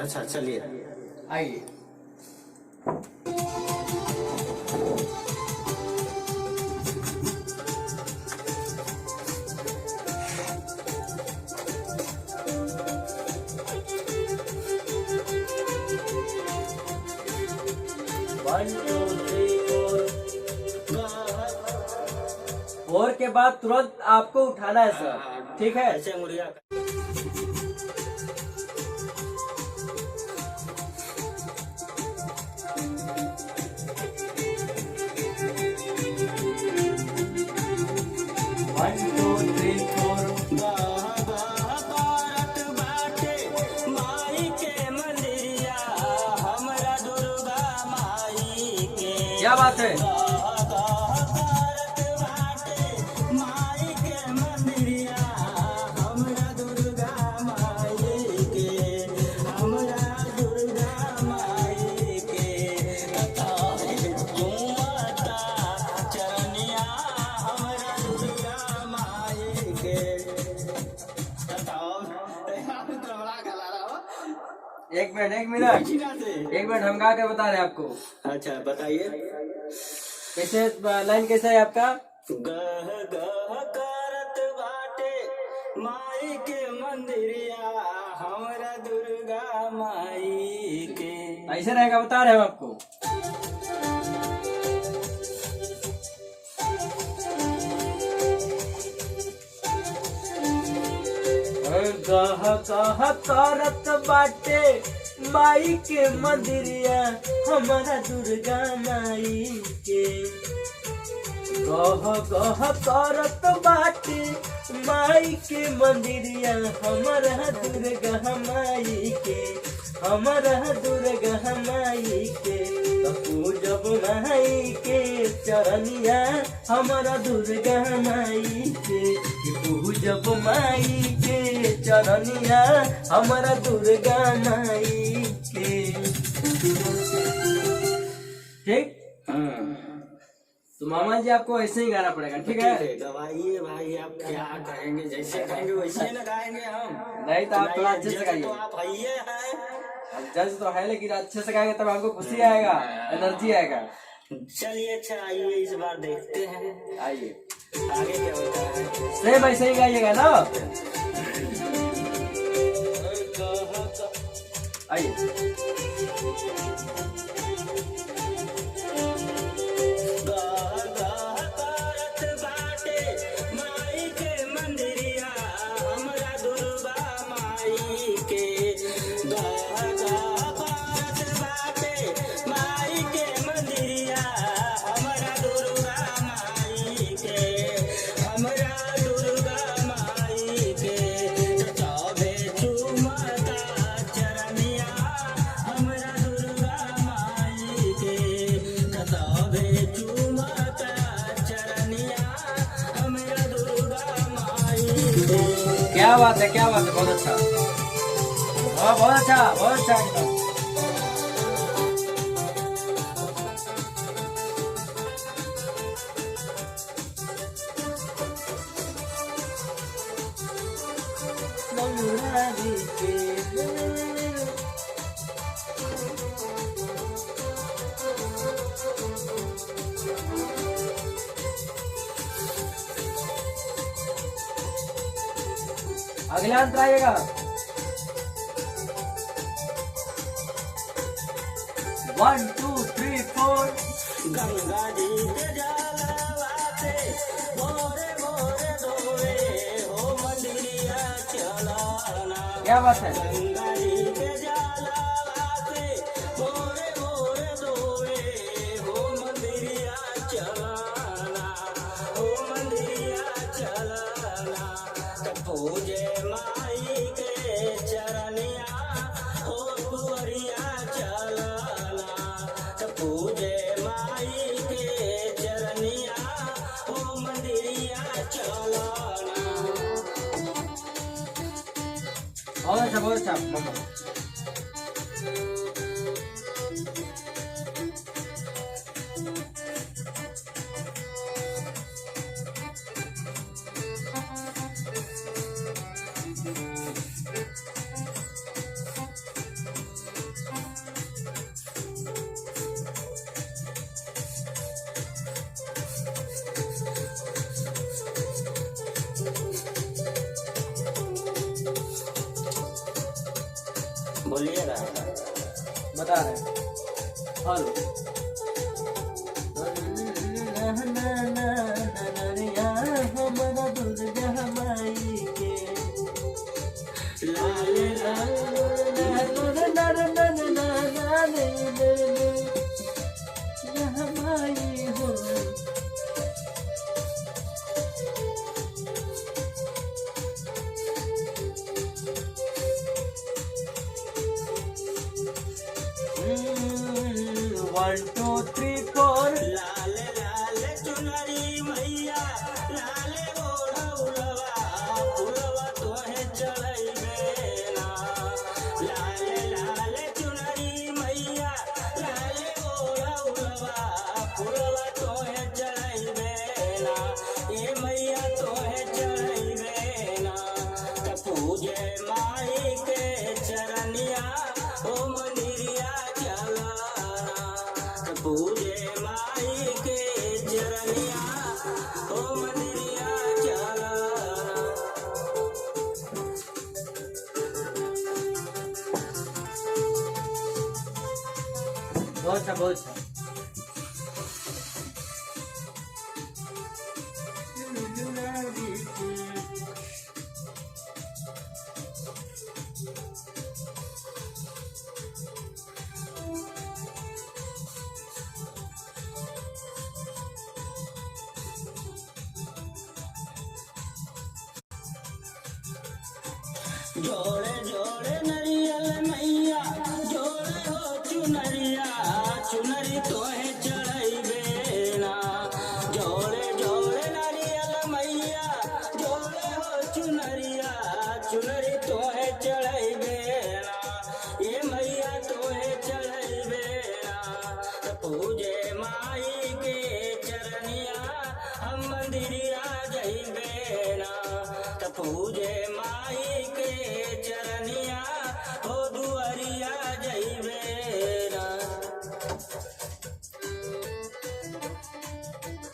अच्छा चलिए आइए। वन टू थ्री फोर। फोर के बाद तुरंत आपको उठाना है सर, ठीक है? ऐसे मुर्गा वन टू थ्री फोर। भारत बाटे माई के मंदिरिया हमरा दुर्गा माई के। क्या बात है? भारत बाटे माई के मंदिरिया हमरा दुर्गा माई के, हमरा दुर्गा माई के। झूमता चरनिया हमरा दुर्गा माई के। एक मिनट एक मिनट, हम गा के बता रहे हैं आपको। अच्छा बताइए। कैसे लाइन कैसा है आपका? गह गह करत बाटे माई के मंदिरिया हमरा दुर्गा माई के। ऐसे रहेगा, बता रहे हैं हम आपको। गह गह करत बाटे माई के मंदिरिया हमारा दुर्गा माई के। गह गह करत बाटे माई के मंदिरिया हमारा दुर्गा माई के, हमारा दुर्गा माई के। पूजब माई के चरनिया हमारा दुर्गा माई के, पूजब माई के चरनिया हमारा दुर्गा माई के। ठीक? तो मामा जी आपको ऐसे ही गाना पड़ेगा, ठीक है? गवाइए भाई, आप क्या कहेंगे, जैसे कहेंगे वैसे न गाएंगे हम। नहीं तो आप थोड़ा अच्छे से गाइए। तो आप आइए है, जज तो है, लेकिन अच्छे से गाएंगे तब हमको खुशी आएगा, एनर्जी आएगा। चलिए अच्छा आइए, इस बार देखते हैं आइए, आगे क्या होता है। सेम ऐसे ही गाइएगा ना। आइए। क्या बात है, क्या बात है, बहुत अच्छा। हाँ बहुत अच्छा, बहुत अच्छा एकदम। अगला अंतर आइएगा। वन टू थ्री फोर। गंगा जी के जलवाते मोरे मोरे धोवे हो मंदिरिया चलाना। क्या बात है? गंगा जी के जलवाते मोरे मोरे धोवे हो मंदिरिया चलाना, हो मंदिरिया चलाना। पूजे माई के चरनिया हो कुंवरिया चलाना, पूजे माई के चरनिया हो मंदिरिया चलाना। बहुत अच्छा, बहुत अच्छा मामा। बोलिएगा। बता रहे हैं। हेलो हमारा दुर्गा माई के लाले लाले माई हो वन टू थ्री फोर लाले लाले चुनरी मैया लाले ओढ़ौलवा फुलवा तोहे चढ़ैबे ना। लाले लाले चुनरी मैया लाले ओढ़ौलवा फुलवा तोहे चढ़ैबे ना। ए मैया तोहे चढ़ैबे ना। त पूजे माई के चरनिया ओ मंदिरिया चलना। त पूजे माई के चरनिया ओ मंदिरिया चलना। बहुत अच्छा बहुत अच्छा। जोड़े जोड़े नरियल मैया जोड़े हो चुनरिया चुनरी तोहे चढ़ैबे ना। जोड़े जोड़े नरियल मैया जोड़े हो चुनरिया चुनरी तोहे चढ़ैबे ना। ये मैया तोहे चढ़ैबे ना। त पूजे माई के चरनिया हम मंदिरिया जइबे ना। त पूजे माई के चरनिया हो दुआरिया जइबे ना।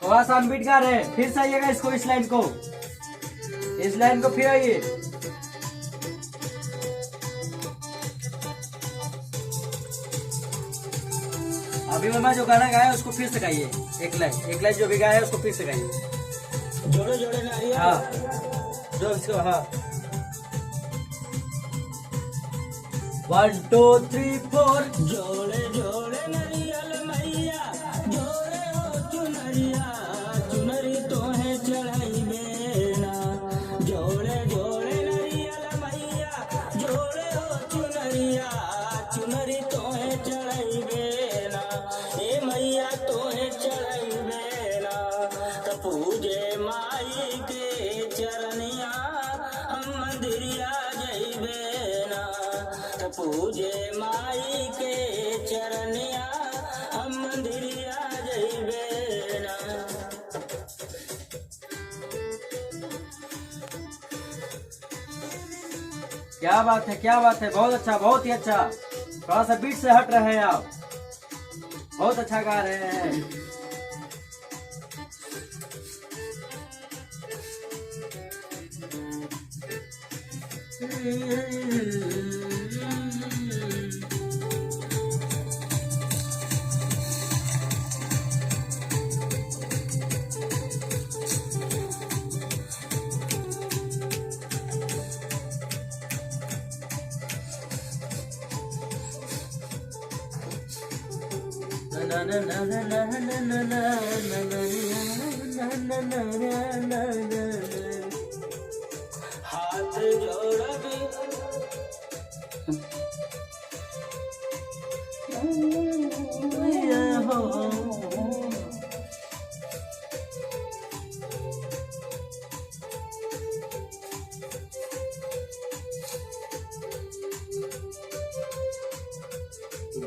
थोड़ा सा हम बीट गा रहे हैं, फिर से आइएगा इसको, इस लाइन को, इस लाइन को फिर आइए। अभी मैं जो गाना गाया उसको फिर से गाइए, एक लाइन जो भी गाया उसको फिर से गाइए। जोड़े जोड़े नारियल हाँ जो इसको हाँ 1 2 3 4 जोड़े जोड़े नरियल मैया जोड़े हो चुनरिया चुनरी तोहे चढ़ैबे ना। जोड़े जोड़े नरियल मैया जोड़े हो चुनरिया चुनरी तोहे चढ़ैबे ना। ए मैया तोहे चढ़ैबे ना। त पूजे माई के चरनिया हम मंदिरिया जइबे ना। त पूजे माई के चरनिया हम मंदिरिया जइबे ना। क्या बात है, क्या बात है, बहुत अच्छा, बहुत ही अच्छा। थोड़ा सा बीट से हट रहे हैं आप, बहुत अच्छा गा रहे हैं। हाथ जोड़बी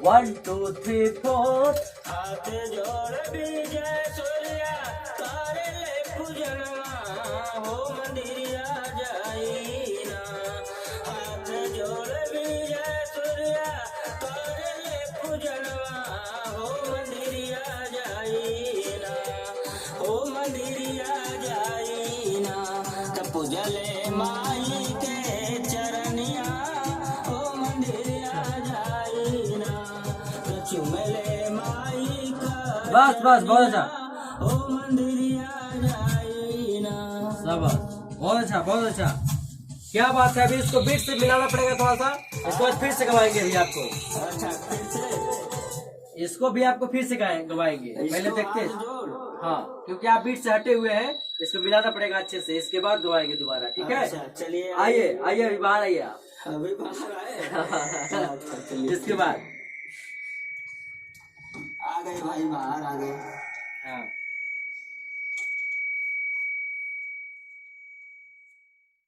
One, two, three, four. हाथ जोड़बी जय सूर्या तारे ले पूजनवा हो मंदिरिया जाईना। हाथ जोड़बी जय सूर्या तारे ले पूजनवा हो मंदिरिया जाईना। हो मंदिरिया जाईना त पूजले माई के चरनिया हो मंदिरिया बस बस बहुत अच्छा, ओ मंदिरिया जाई ना। शाबाश, बहुत अच्छा बहुत अच्छा, क्या बात है। अभी इसको बीट से मिलाना पड़ेगा थोड़ा सा, इसको बाद फिर से गवाएंगे अभी आपको, अच्छा फिर से इसको भी आपको फिर से गवाएंगे, पहले इसको देखते हाथ हैं। जोड़। हाँ, क्योंकि आप बीट से हटे हुए हैं, इसको मिलाना पड़ेगा अच्छे से, इसके बाद गवाएंगे दोबारा, ठीक है। अच्छा चलिए आइए आइए, अभी बाहर आइए आप। अभी बाहर आए। अच्छा चलिए इसके बाद आ गए भाई, बाहर आ गए। हाँ